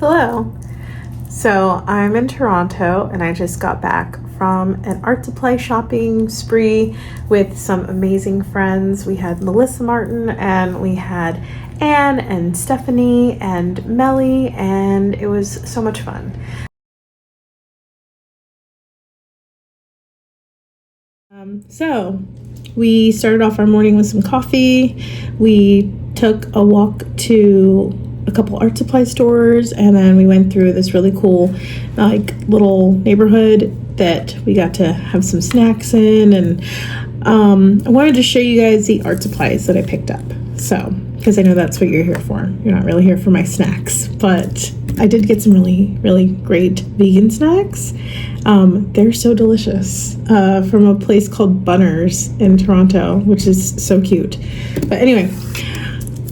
Hello. So I'm in Toronto and I just got back from an art supply shopping spree with some amazing friends. We had Melissa Martin and we had Anne and Stephanie and Melly, and it was so much fun. So we started off our morning with some coffee. We took a walk to a couple art supply stores, and then we went through this really cool little neighborhood that we got to have some snacks in, and I wanted to show you guys the art supplies that I picked up. So, because I know that's what you're here for. You're not really here for my snacks, but I did get some really great vegan snacks. They're so delicious, from a place called Bunners in Toronto, which is so cute. But anyway,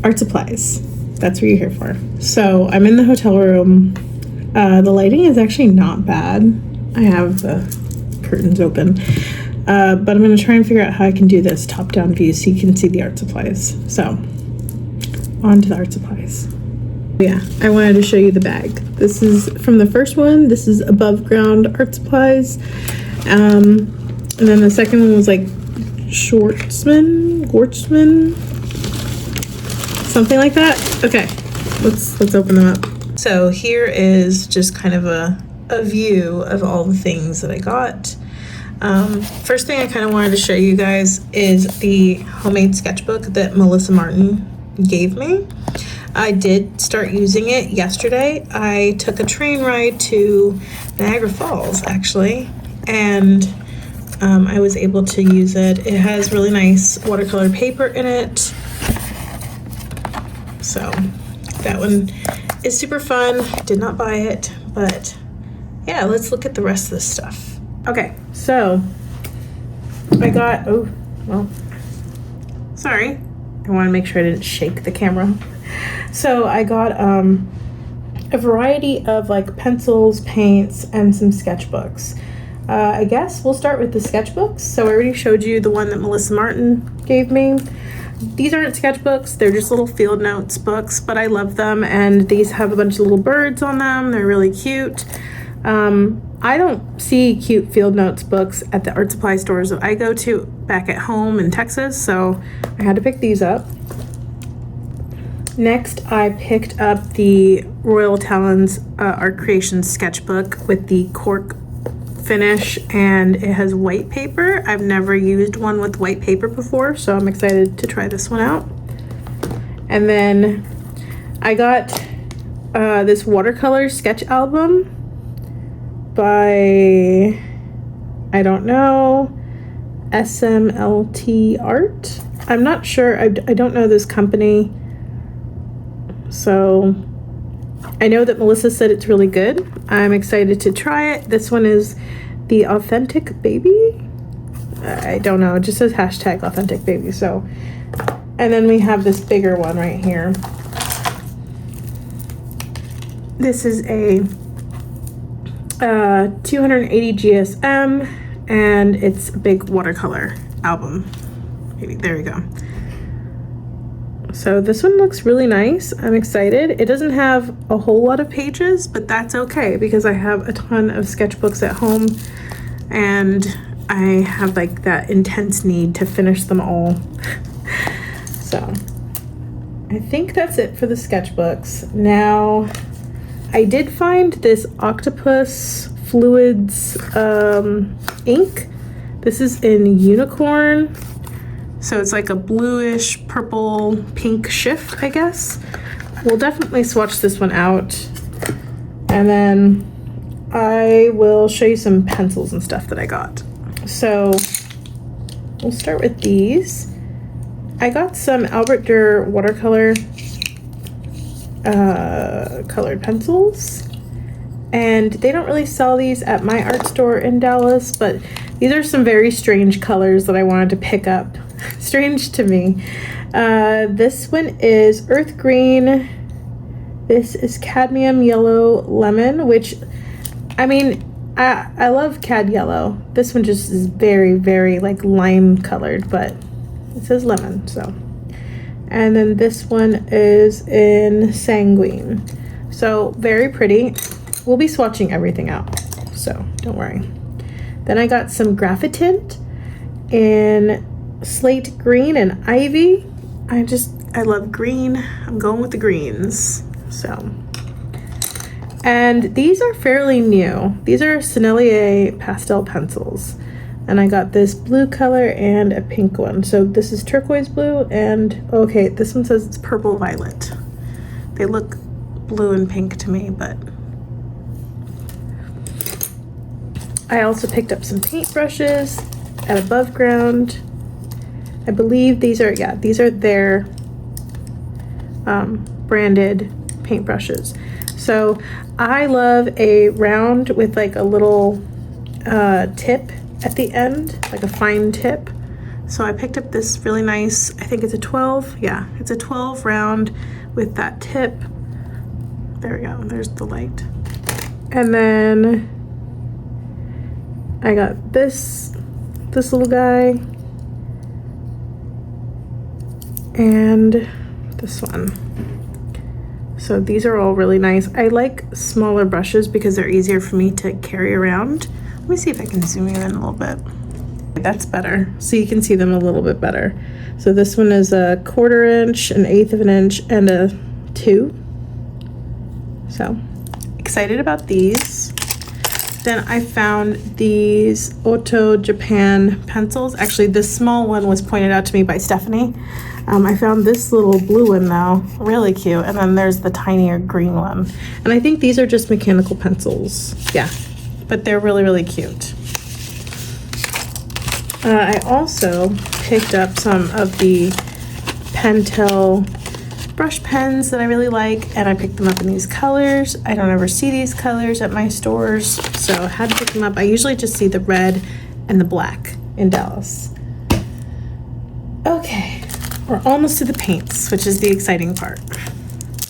art supplies. That's what you're here for. So I'm in the hotel room. The lighting is actually not bad. I have the curtains open. But I'm going to try and figure out how I can do this top-down view so you can see the art supplies. So, on to the art supplies. Yeah, I wanted to show you the bag. This is from the first one. This is above ground art supplies. And then the second one was like Gortzman, something like that. Okay, let's open them up. So here is just kind of a view of all the things that I got. First thing I kind of wanted to show you guys is the homemade sketchbook that Melissa Martin gave me. I did start using it yesterday. I took a train ride to Niagara Falls, actually, and I was able to use it. It has really nice watercolor paper in it. So that one is super fun. Did not buy it, but yeah, let's look at the rest of this stuff. Okay, so I got, I want to make sure I didn't shake the camera. So I got a variety of like pencils, paints, and some sketchbooks. I guess we'll start with the sketchbooks. So I already showed you the one that Melissa Martin gave me. These aren't sketchbooks, they're just little field notes books, but I love them, and these have a bunch of little birds on them. They're really cute. I don't see cute field notes books at the art supply stores that I go to back at home in Texas, so I had to pick these up. Next, I picked up the Royal Talons Art Creations sketchbook with the cork finish, and it has white paper. I've never used one with white paper before, so I'm excited to try this one out. And then I got this watercolor sketch album by, I don't know, SMLT Art. I'm not sure. I don't know this company. So I know that Melissa said it's really good. I'm excited to try it. This one is the Authentic Baby. I don't know. It just says hashtag Authentic Baby. So, and then we have this bigger one right here. This is a 280 GSM, and it's a big watercolor album. Maybe, there we go. So this one looks really nice. I'm excited. It doesn't have a whole lot of pages, but that's okay because I have a ton of sketchbooks at home and I have like that intense need to finish them all. So I think that's it for the sketchbooks. Now, I did find this Octopus Fluids ink. This is in Unicorn. So it's like a bluish purple pink shift, I guess. We'll definitely swatch this one out. And then I will show you some pencils and stuff that I got. So we'll start with these. I got some Albert Dürer watercolor colored pencils. And they don't really sell these at my art store in Dallas, but these are some very strange colors that I wanted to pick up. Strange to me. This one is earth green. This is cadmium yellow lemon, which, I mean, I love cad yellow. This one just is very like lime colored, but it says lemon, so. And then this one is in sanguine. So very pretty. We'll be swatching everything out, so don't worry. Then I got some Graphitint in slate green and ivy. I love green. I'm going with the greens. So, and these are fairly new. These are Sennelier pastel pencils. And I got this blue color and a pink one. So this is turquoise blue and, okay, this one says it's purple violet. They look blue and pink to me, but. I also picked up some paint brushes at Above Ground. I believe these are their branded paintbrushes. So I love a round with like a little tip at the end, like a fine tip. So I picked up this really nice, I think it's a 12, yeah, it's a 12 round with that tip. There we go, there's the light. And then I got this little guy and this one. So these are all really nice. I like smaller brushes because they're easier for me to carry around. Let me see if I can zoom you in a little bit. That's better, so you can see them a little bit better. So this one is a 1/4 inch, an 1/8 of an inch, and a 2. So excited about these. Then I found these Otto Japan pencils. Actually, this small one was pointed out to me by Stephanie. I found this little blue one though, really cute. And then there's the tinier green one. And I think these are just mechanical pencils. Yeah, but they're really, really cute. I also picked up some of the Pentel brush pens that I really like, and I picked them up in these colors. I don't ever see these colors at my stores, so I had to pick them up. I usually just see the red and the black in Dallas. Okay, we're almost to the paints, which is the exciting part.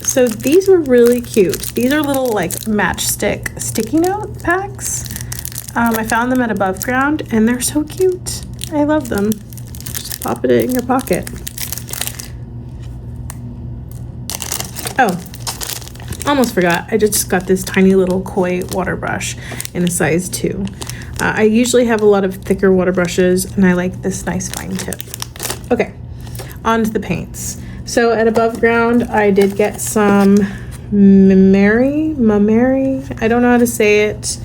So these were really cute. These are little like matchstick sticky note packs. I found them at Above Ground and they're so cute. I love them. Just pop it in your pocket. Oh, almost forgot. I just got this tiny little koi water brush in a size 2. I usually have a lot of thicker water brushes and I like this nice fine tip. Okay, on to the paints. So at Above Ground, I did get some Mameri. I don't know how to say it.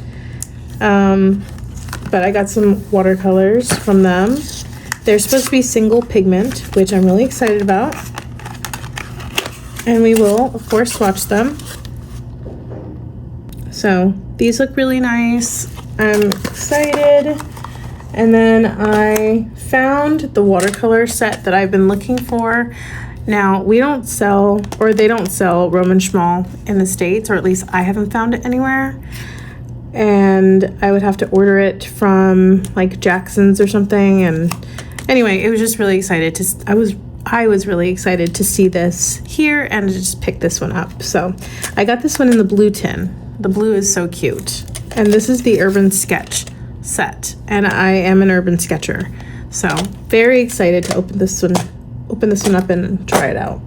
But I got some watercolors from them. They're supposed to be single pigment, which I'm really excited about. And we will, of course, swatch them. So these look really nice. I'm excited. And then I found the watercolor set that I've been looking for. Now, we don't sell, or they don't sell Roman Szmal in the States, or at least I haven't found it anywhere. And I would have to order it from like Jackson's or something. And anyway, it was just really excited to, I was really excited to see this here and to just pick this one up. So I got this one in the blue tin. The blue is so cute. And this is the Urban Sketch set. And I am an urban sketcher. So very excited to open this one up and try it out.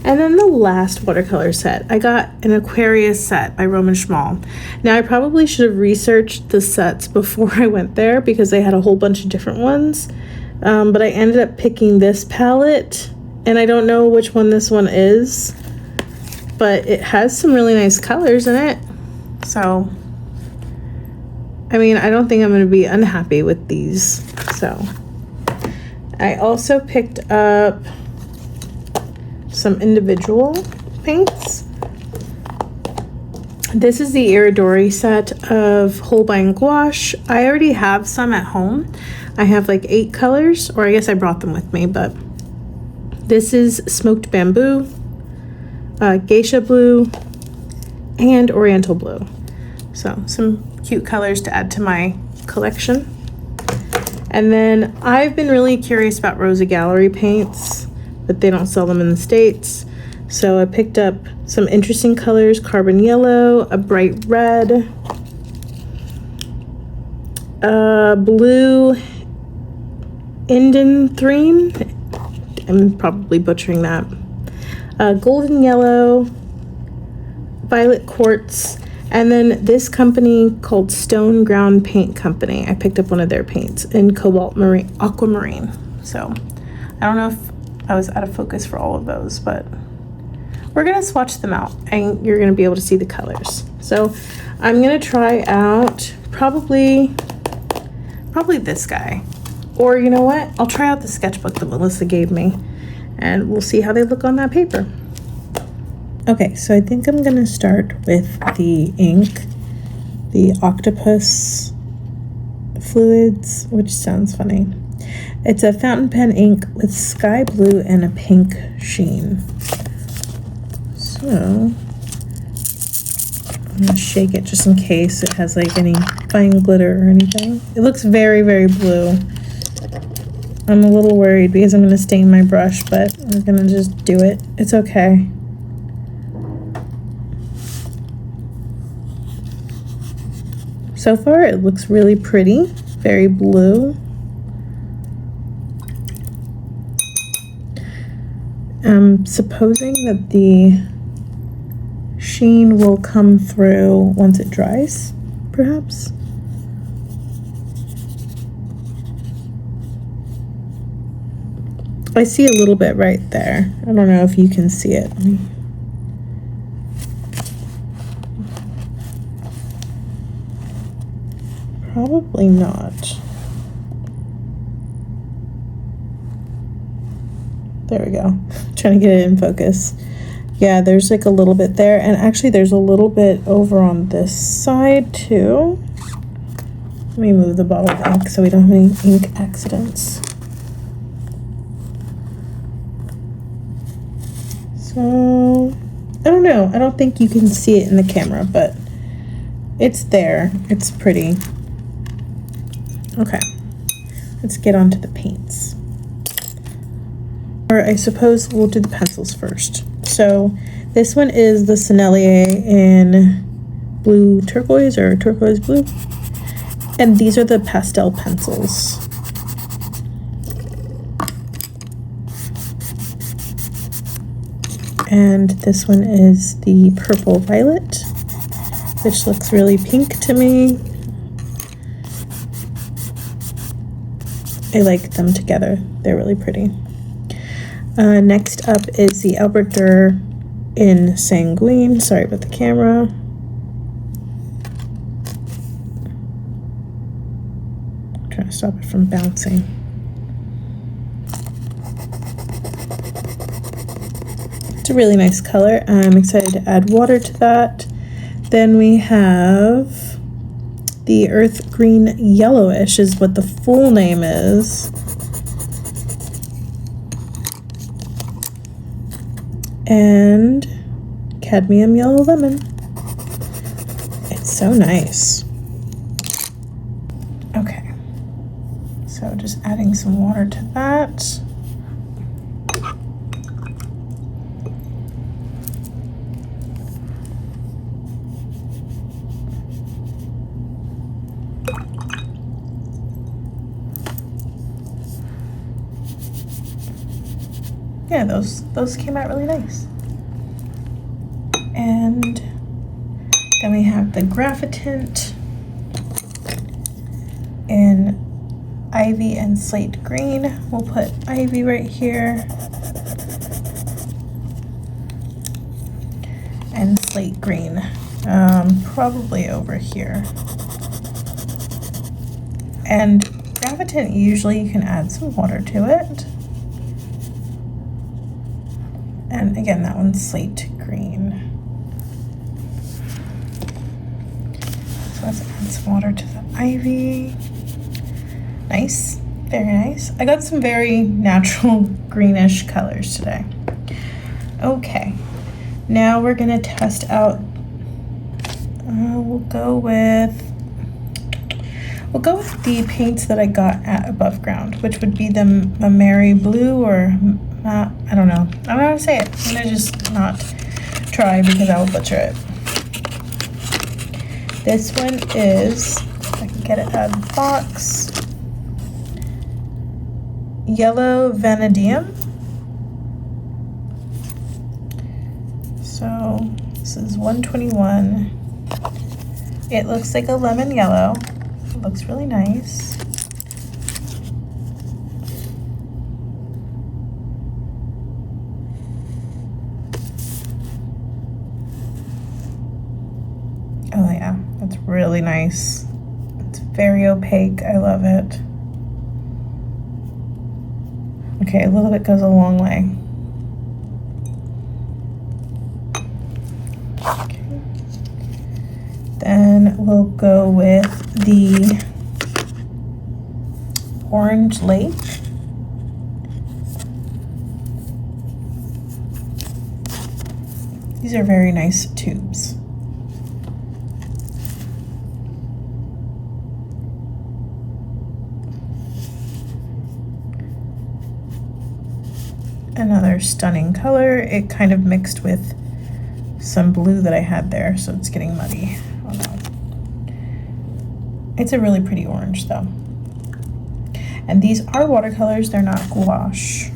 And then the last watercolor set, I got an Aquarius set by Roman Szmal. Now I probably should have researched the sets before I went there because they had a whole bunch of different ones. But I ended up picking this palette and I don't know which one this one is, but it has some really nice colors in it. So, I mean, I don't think I'm gonna be unhappy with these. So, I also picked up some individual paints. This is the Iridori set of Holbein gouache. I already have some at home. I have like 8 colors, or I guess I brought them with me, but this is smoked bamboo, geisha blue, and oriental blue. So some cute colors to add to my collection. And then I've been really curious about Rosa Gallery paints, but they don't sell them in the States. So I picked up some interesting colors, carbon yellow, a bright red, blue indanthrene, I'm probably butchering that, golden yellow, Violet Quartz, and then this company called Stone Ground Paint Company. I picked up one of their paints in Cobalt Marine, Aquamarine. So I don't know if I was out of focus for all of those, but we're gonna swatch them out and you're gonna be able to see the colors. So I'm gonna try out probably this guy. Or you know what? I'll try out the sketchbook that Melissa gave me and we'll see how they look on that paper. Okay, so I think I'm gonna start with the ink, the octopus fluids, which sounds funny. It's a fountain pen ink with sky blue and a pink sheen. So I'm gonna shake it just in case it has like any fine glitter or anything. It looks very, very blue. I'm a little worried because I'm gonna stain my brush, but we're gonna just do it. It's okay. So far, it looks really pretty, very blue. I'm supposing that the sheen will come through once it dries, perhaps. I see a little bit right there. I don't know if you can see it. Probably not. There we go. Trying to get it in focus. Yeah, there's like a little bit there, and actually there's a little bit over on this side too. Let me move the bottle of ink so we don't have any ink accidents. So, I don't know. I don't think you can see it in the camera, but it's there. It's pretty. Okay, let's get on to the paints. Or I suppose we'll do the pencils first. So this one is the Sennelier in blue turquoise or turquoise blue. And these are the pastel pencils. And this one is the purple violet, which looks really pink to me. I like them together. They're really pretty. Next up is the Albert Durr in Sanguine. Sorry about the camera. I'm trying to stop it from bouncing. It's a really nice color. I'm excited to add water to that. Then we have the Earth Green Yellowish is what the full name is. And Cadmium Yellow Lemon. It's so nice. Okay, so just adding some water to that. Yeah, those came out really nice. And then we have the Graphitint in Ivy and Slate Green. We'll put Ivy right here and Slate Green probably over here. And Graphitint, usually you can add some water to it. And again, that one's Slate Green. So let's add some water to the Ivy. Nice, very nice. I got some very natural greenish colors today. Okay, now we're gonna test out, we'll go with the paints that I got at Above Ground, which would be the Mary Blue or I don't know. I don't know how to say it. I'm gonna just not try because I will butcher it. This one is, if I can get it out of the box, Yellow Vanadium. So This is 121. It looks like a lemon yellow. It looks really nice. Oh yeah, that's really nice. It's very opaque. I love it. Okay, a little bit goes a long way. Okay. Then we'll go with the Orange Lake. These are very nice tubes. Another stunning color. It kind of mixed with some blue that I had there, so it's getting muddy. Oh no. It's a really pretty orange though. And these are watercolors, they're not gouache.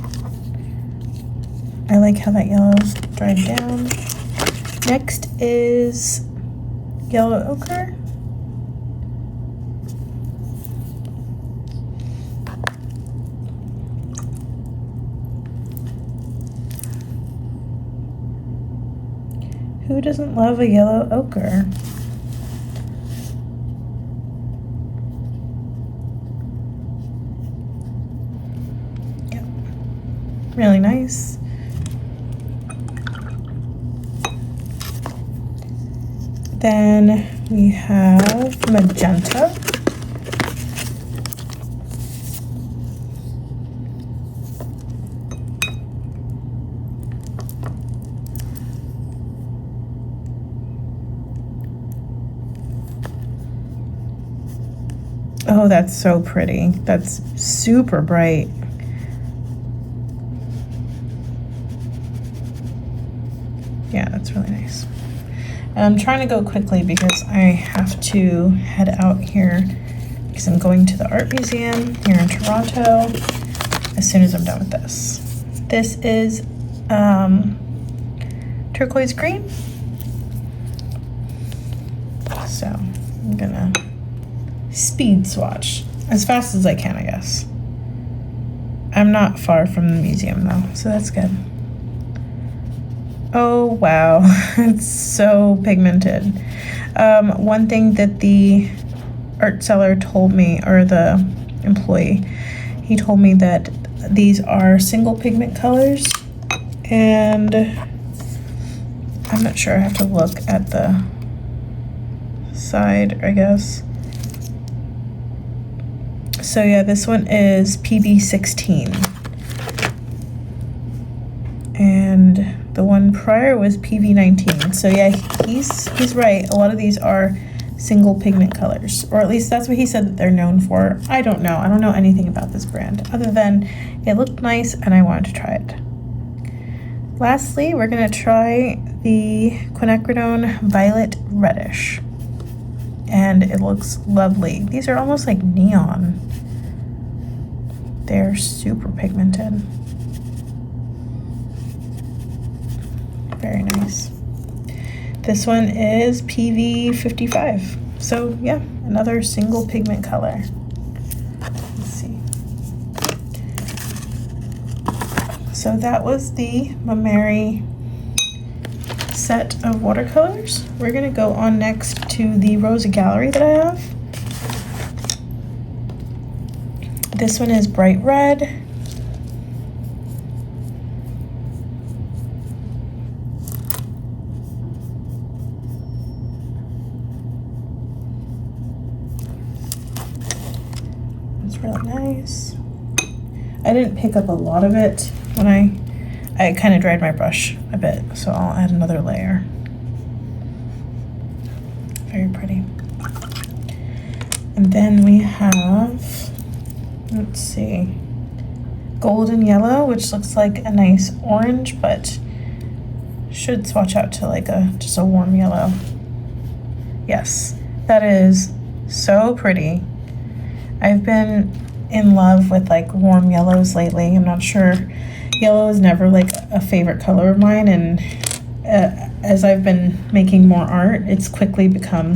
I like how that yellow dried down. Next is yellow ochre. Who doesn't love a yellow ochre? Yep. Really nice. Then we have magenta. Oh, that's so pretty. That's super bright. Yeah, that's really nice. And I'm trying to go quickly because I have to head out here because I'm going to the art museum here in Toronto as soon as I'm done with this. This is turquoise green. So I'm gonna speed swatch as fast as I can, I guess. I'm not far from the museum though, so that's good. Oh wow, it's so pigmented. One thing that the art seller told me, or the employee, he told me that these are single pigment colors, and I'm not sure, I have to look at the side, I guess. So yeah, this one is PB16. And the one prior was PB19. So yeah, he's right. A lot of these are single pigment colors, or at least that's what he said that they're known for. I don't know. I don't know anything about this brand other than it looked nice and I wanted to try it. Lastly, we're gonna try the quinacridone Violet Reddish. And it looks lovely. These are almost like neon. They're super pigmented. Very nice. This one is PV55. So yeah, another single pigment color. Let's see. So that was the Mameri set of watercolors. We're gonna go on next to the Rosa Gallery that I have. This one is bright red. It's really nice. I didn't pick up a lot of it when I kind of dried my brush a bit, so I'll add another layer. Very pretty. And then we have, let's see, golden yellow, which looks like a nice orange, but should swatch out to like just a warm yellow. Yes, that is so pretty. I've been in love with like warm yellows lately. I'm not sure, yellow is never like a favorite color of mine, and as I've been making more art, it's quickly become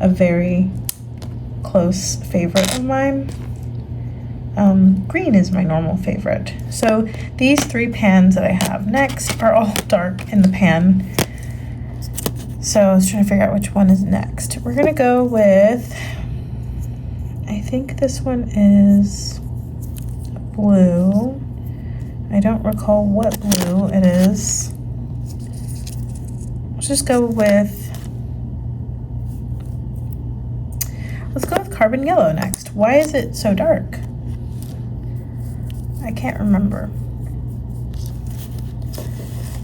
a very close favorite of mine. Green is my normal favorite. So these 3 pans that I have next are all dark in the pan. So I was trying to figure out which one is next. We're gonna go with, I think this one is blue. I don't recall what blue it is. Let's just go with, let's go with carbon yellow next. Why is it so dark? I can't remember.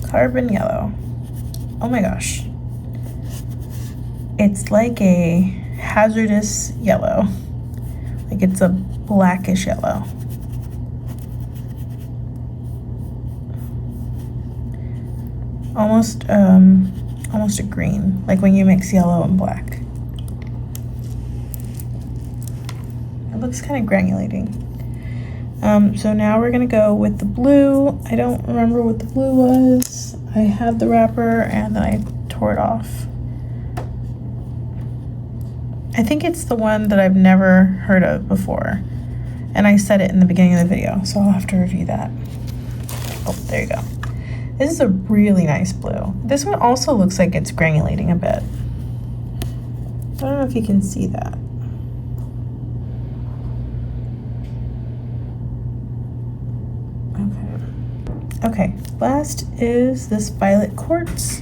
Carbon yellow. Oh my gosh. It's like a hazardous yellow. Like it's a blackish yellow. Almost a green, like when you mix yellow and black. It looks kind of granulating. So now we're gonna go with the blue. I don't remember what the blue was. I have the wrapper and then I tore it off. I think it's the one that I've never heard of before. And I said it in the beginning of the video, so I'll have to review that. Oh, there you go. This is a really nice blue. This one also looks like it's granulating a bit. I don't know if you can see that. Okay, last is this violet quartz.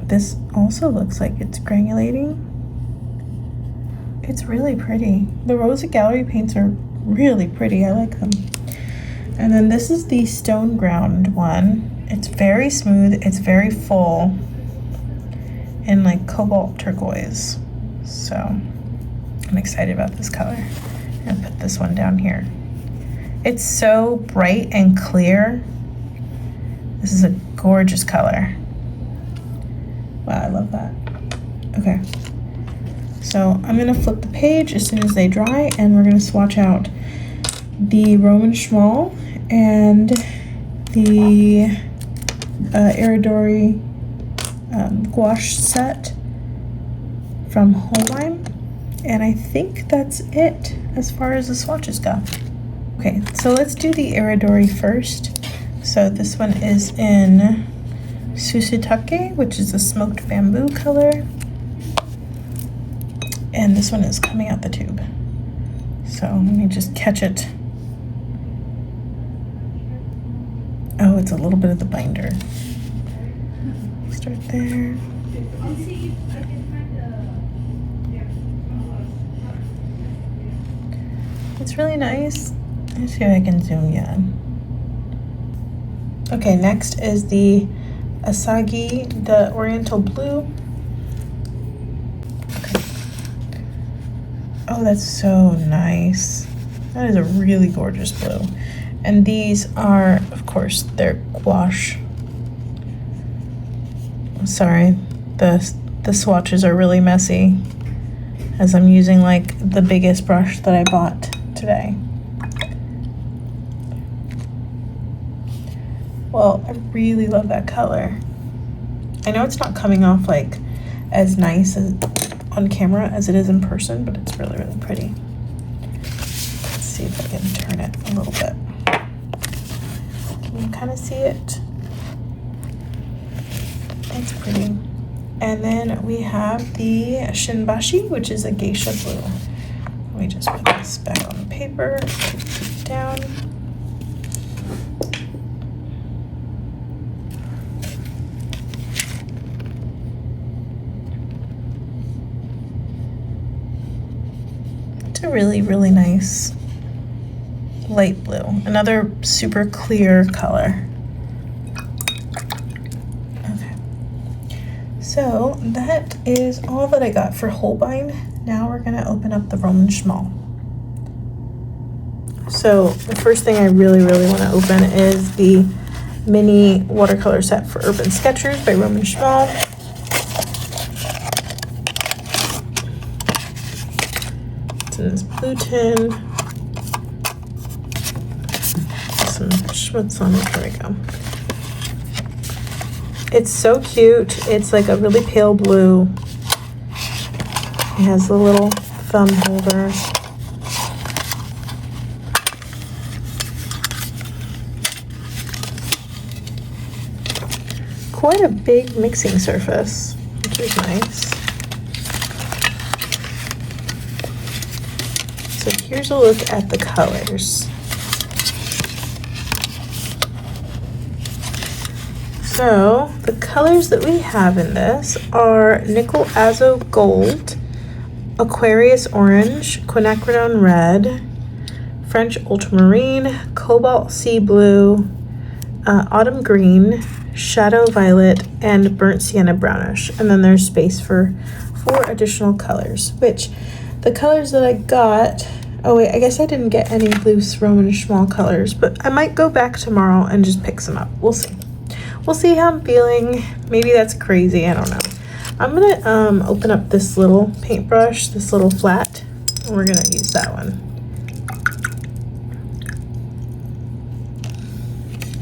This also looks like it's granulating. It's really pretty. The Rosa Gallery paints are really pretty. I like them. And then this is the stone ground one. It's very smooth. It's very full and like cobalt turquoise. So I'm excited about this color. I'm gonna put this one down here. It's so bright and clear. This is a gorgeous color. Wow, I love that. Okay. So I'm gonna flip the page as soon as they dry and we're gonna swatch out the Roman Szmal and the Iridori gouache set from Holbein. And I think that's it as far as the swatches go. Okay, so let's do the Iridori first. So this one is in Susutake, which is a smoked bamboo color. And this one is coming out the tube. So let me just catch it. Oh, it's a little bit of the binder. Start there. It's really nice. Let's see if I can zoom you in. Okay, next is the Asagi, the Oriental Blue. Okay. Oh, that's so nice. That is a really gorgeous blue. And these are, of course, they're gouache. I'm sorry, the swatches are really messy as I'm using like the biggest brush that I bought today. Well, I really love that color. I know it's not coming off like as nice as on camera as it is in person, but it's really, really pretty. Let's see if I can turn it a little bit. Can you kind of see it? It's pretty. And then we have the Shinbashi, which is a geisha blue. Let me just put this back on the paper, put it down. It's a really, really nice light blue. Another super clear color. Okay. So that is all that I got for Holbein. Now we're gonna open up the Roman Szmal. So the first thing I really, really want to open is the mini watercolor set for Urban Sketchers by Roman Szmal. It's in this blue tin. Some schmutz on it. There we go. It's so cute. It's like a really pale blue. It has the little thumb holder. Quite a big mixing surface, which is nice. So here's a look at the colors. So the colors that we have in this are Nickel Azo Gold, Aquarius Orange, Quinacridone Red, French Ultramarine, Cobalt Sea Blue, Autumn Green, Shadow Violet, and Burnt Sienna Brownish. And then there's space for 4 additional colors, which the colors that I got, oh wait, I guess I didn't get any loose Roman Szmal colors, but I might go back tomorrow and just pick some up. We'll see. We'll see how I'm feeling. Maybe that's crazy, I don't know. I'm gonna open up this little paintbrush, this little flat, and we're gonna use that one.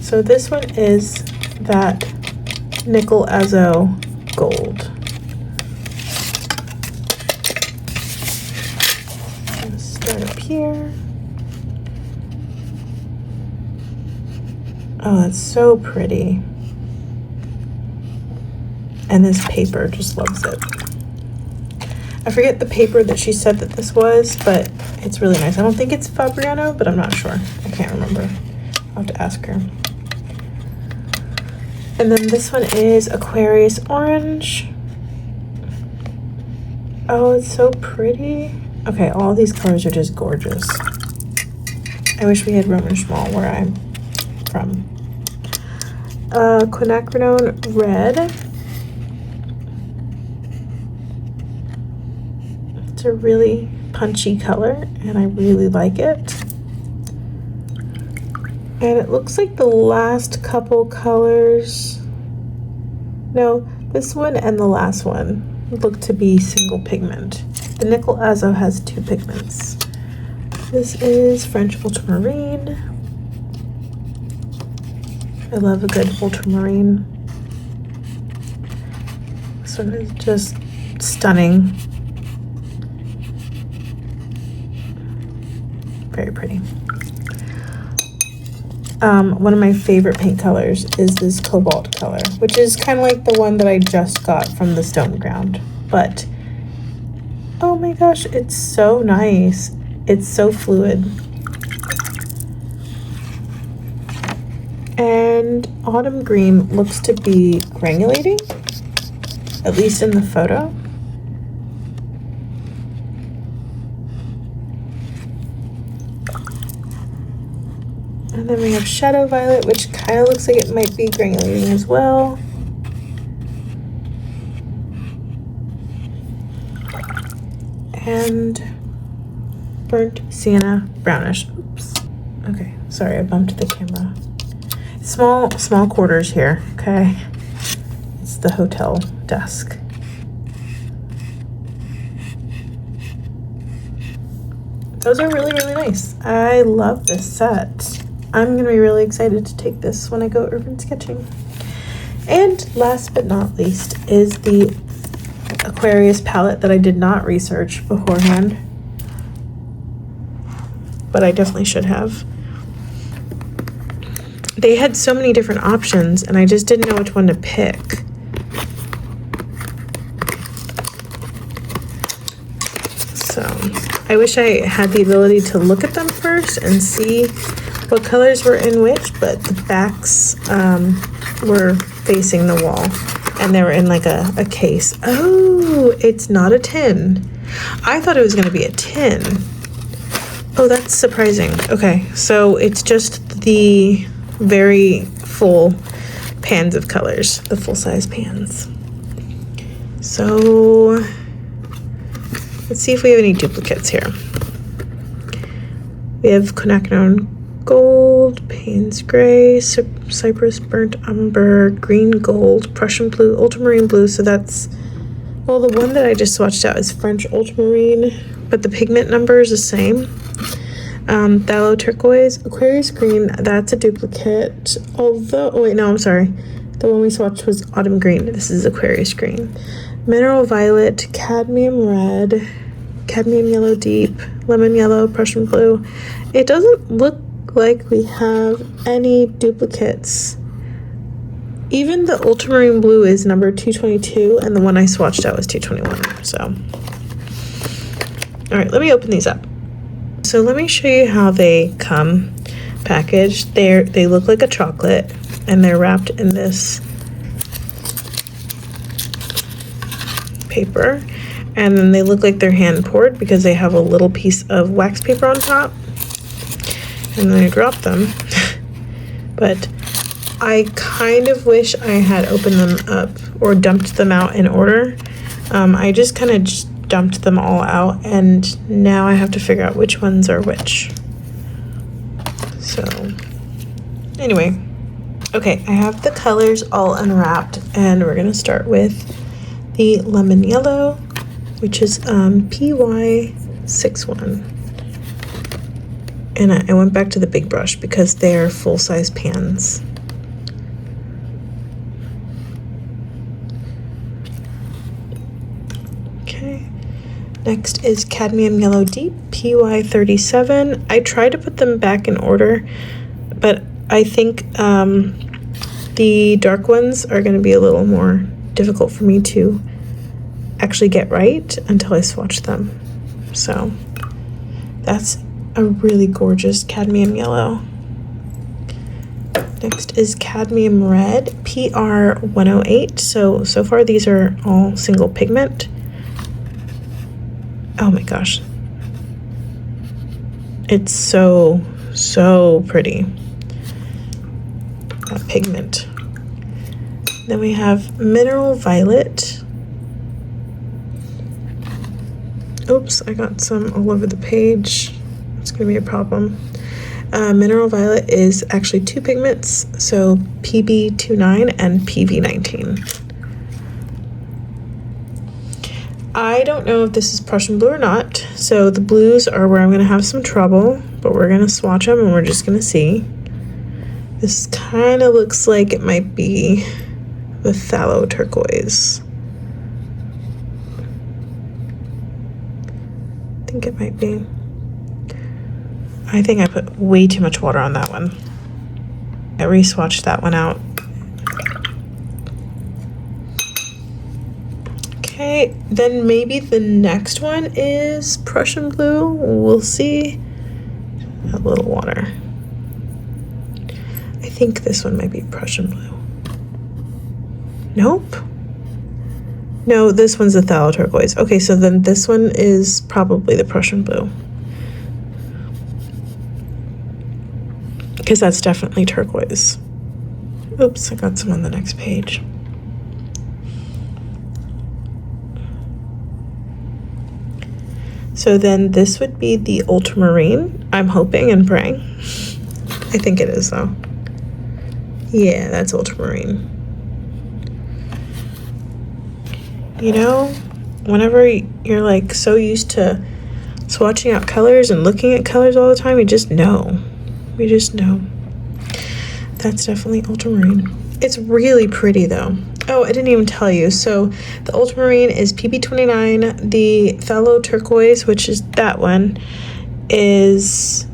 So this one is that Nickel Azo Gold. Let's start up here. Oh, that's so pretty. And this paper just loves it. I forget the paper that she said that this was, but it's really nice. I don't think it's Fabriano, but I'm not sure. I can't remember. I'll have to ask her. And then this one is Aquarius Orange. Oh, it's so pretty. Okay, all these colors are just gorgeous. I wish we had Roman Szmal where I'm from. Quinacridone Red. It's a really punchy color, and I really like it. And it looks like the last couple colors, no, this one and the last one look to be single pigment. The Nickel Azo has 2 pigments. This is French Ultramarine. I love a good ultramarine. This one is just stunning. Very pretty. One of my favorite paint colors is this cobalt color, which is kind of like the one that I just got from the Stone Ground. But, oh my gosh, it's so nice. It's so fluid. And Autumn Green looks to be granulating, at least in the photo. And then we have Shadow Violet, which kind of looks like it might be granulating as well. And Burnt Sienna Brownish. Oops. Okay, sorry, I bumped the camera. Small quarters here, okay? It's the hotel desk. Those are really, really nice. I love this set. I'm gonna be really excited to take this when I go urban sketching. And last but not least is the Aquarius palette that I did not research beforehand, but I definitely should have. They had so many different options and I just didn't know which one to pick. So I wish I had the ability to look at them first and see what colors were in which, but the backs were facing the wall and they were in like a case. Oh, it's not a tin. I thought it was going to be a tin. Oh, that's surprising. Okay, so it's just the very full pans of colors, the full-size pans. So let's see if we have any duplicates here. We have Quinacridone Gold, Payne's Gray, Cypress Burnt Umber, Green Gold, Prussian Blue, Ultramarine Blue. So that's, well, the one that I just swatched out is French Ultramarine, but the pigment number is the same. Phthalo Turquoise, Aquarius Green, that's a duplicate. Although, oh wait, no, I'm sorry. The one we swatched was autumn green. This is Aquarius green. Mineral violet, cadmium red, cadmium yellow deep, lemon yellow, Prussian blue. It doesn't look like we have any duplicates. Even the ultramarine blue is number 222, and the one I swatched out was 221. So, all right, let me open these up. So let me show you how they come packaged. They look like a chocolate, and they're wrapped in this paper, and then they look like they're hand poured because they have a little piece of wax paper on top, and then I drop them. But I kind of wish I had opened them up or dumped them out in order. I just kind of dumped them all out, and now I have to figure out which ones are which. So anyway, okay, I have the colors all unwrapped, and we're gonna start with the lemon yellow, which is PY61. And I went back to the big brush because they're full-size pans. Okay, next is cadmium yellow deep, PY37. I tried to put them back in order, but I think the dark ones are going to be a little more difficult for me to actually get right until I swatch them. So that's a really gorgeous cadmium yellow. Next is cadmium red, PR108. So far these are all single pigment. Oh my gosh. It's so pretty. That pigment. Then we have mineral violet. Oops, I got some all over the page. It's gonna be a problem. Mineral violet is actually two pigments, so PB29 and PV19. I don't know if this is Prussian blue or not, so the blues are where I'm gonna have some trouble, but we're gonna swatch them and we're just gonna see. This kind of looks like it might be the phthalo turquoise. I think it might be. I think I put way too much water on that one. I re-swatched that one out. Okay, then maybe the next one is Prussian blue. We'll see. A little water. I think this one might be Prussian blue. Nope. No, this one's a phthalo turquoise. Okay, so then this one is probably the Prussian blue. Because that's definitely turquoise. Oops, I got some on the next page. So then this would be the ultramarine. I'm hoping and praying. I think it is though. Yeah, that's ultramarine. You know, whenever you're like so used to swatching out colors and looking at colors all the time, you just know. We just know. That's definitely ultramarine. It's really pretty though. Oh, I didn't even tell you. So the ultramarine is PB29. The phthalo turquoise, which is that one, is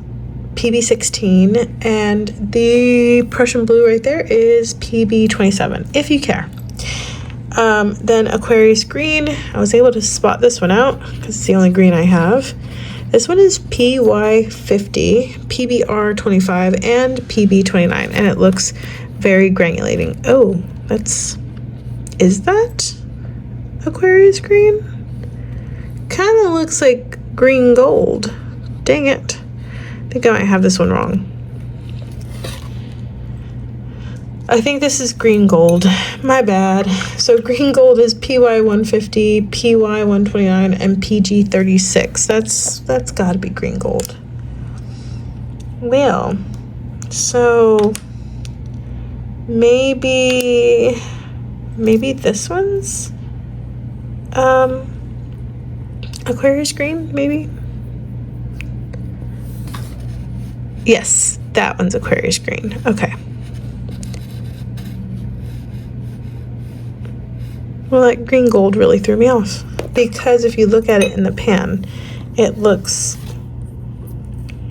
PB16. And the Prussian blue right there is PB27, if you care. Then Aquarius green. I was able to spot this one out because it's the only green I have. This one is PY50, PBR25, and PB29, and it looks very granulating. Oh, is that Aquarius green? Kind of looks like green gold. Dang it. I think I might have this one wrong. I think this is green gold. My bad. So green gold is PY150, PY129, and PG36. That's gotta be green gold. Well, so maybe this one's Aquarius green, maybe? Yes, that one's Aquarius green. Okay. Well, that green gold really threw me off because if you look at it in the pan, it looks,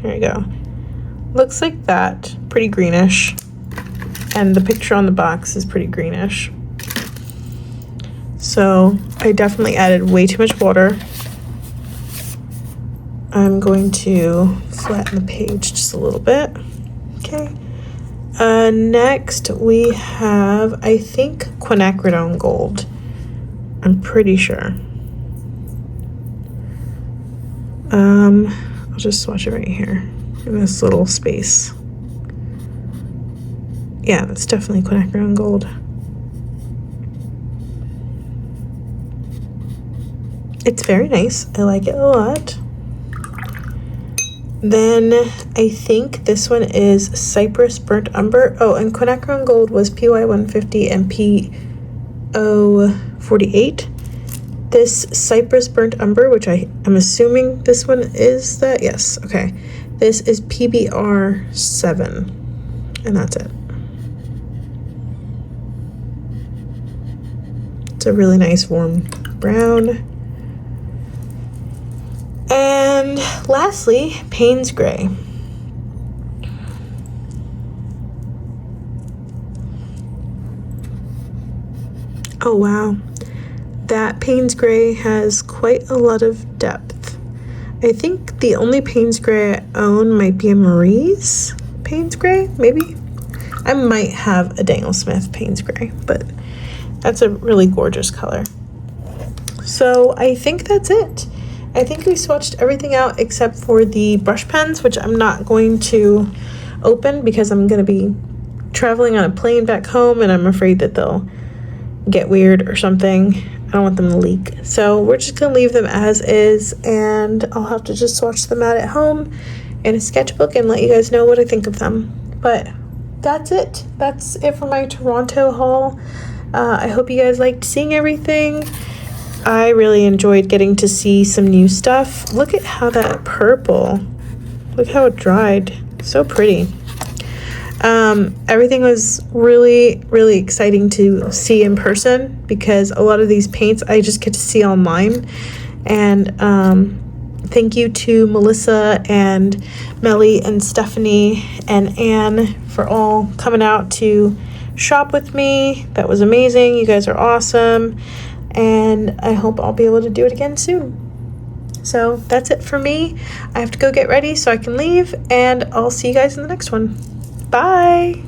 here you go, looks like that, pretty greenish, and the picture on the box is pretty greenish. So I definitely added way too much water. I'm going to flatten the page just a little bit. Okay. Next we have, I think, quinacridone gold. I'm pretty sure. I'll just swatch it right here in this little space. Yeah, that's definitely quinacridone gold. It's very nice. I like it a lot. Then I think this one is Cypress Burnt Umber. Oh, and quinacridone gold was PY 150 and PO 48. This Cypress Burnt Umber, which I am assuming this one is that. Yes, okay. This is PBR 7, and that's it. It's a really nice warm brown. And lastly, Payne's Gray. Oh wow, that Payne's Gray has quite a lot of depth. I think the only Payne's Gray I own might be a Marie's Payne's Gray, maybe. I might have a Daniel Smith Payne's Gray, but that's a really gorgeous color. So I think that's it. I think we swatched everything out except for the brush pens, which I'm not going to open because I'm going to be traveling on a plane back home and I'm afraid that they'll get weird or something. I don't want them to leak. So we're just going to leave them as is, and I'll have to just swatch them out at home in a sketchbook and let you guys know what I think of them. But that's it. That's it for my Toronto haul. I hope you guys liked seeing everything. I really enjoyed getting to see some new stuff. Look at how that purple, look how it dried. So pretty. Everything was really, really exciting to see in person because a lot of these paints I just get to see online. And thank you to Melissa and Melly and Stephanie and Anne for all coming out to shop with me. That was amazing. You guys are awesome. And I hope I'll be able to do it again soon. So that's it for me. I have to go get ready so I can leave, and I'll see you guys in the next one. Bye!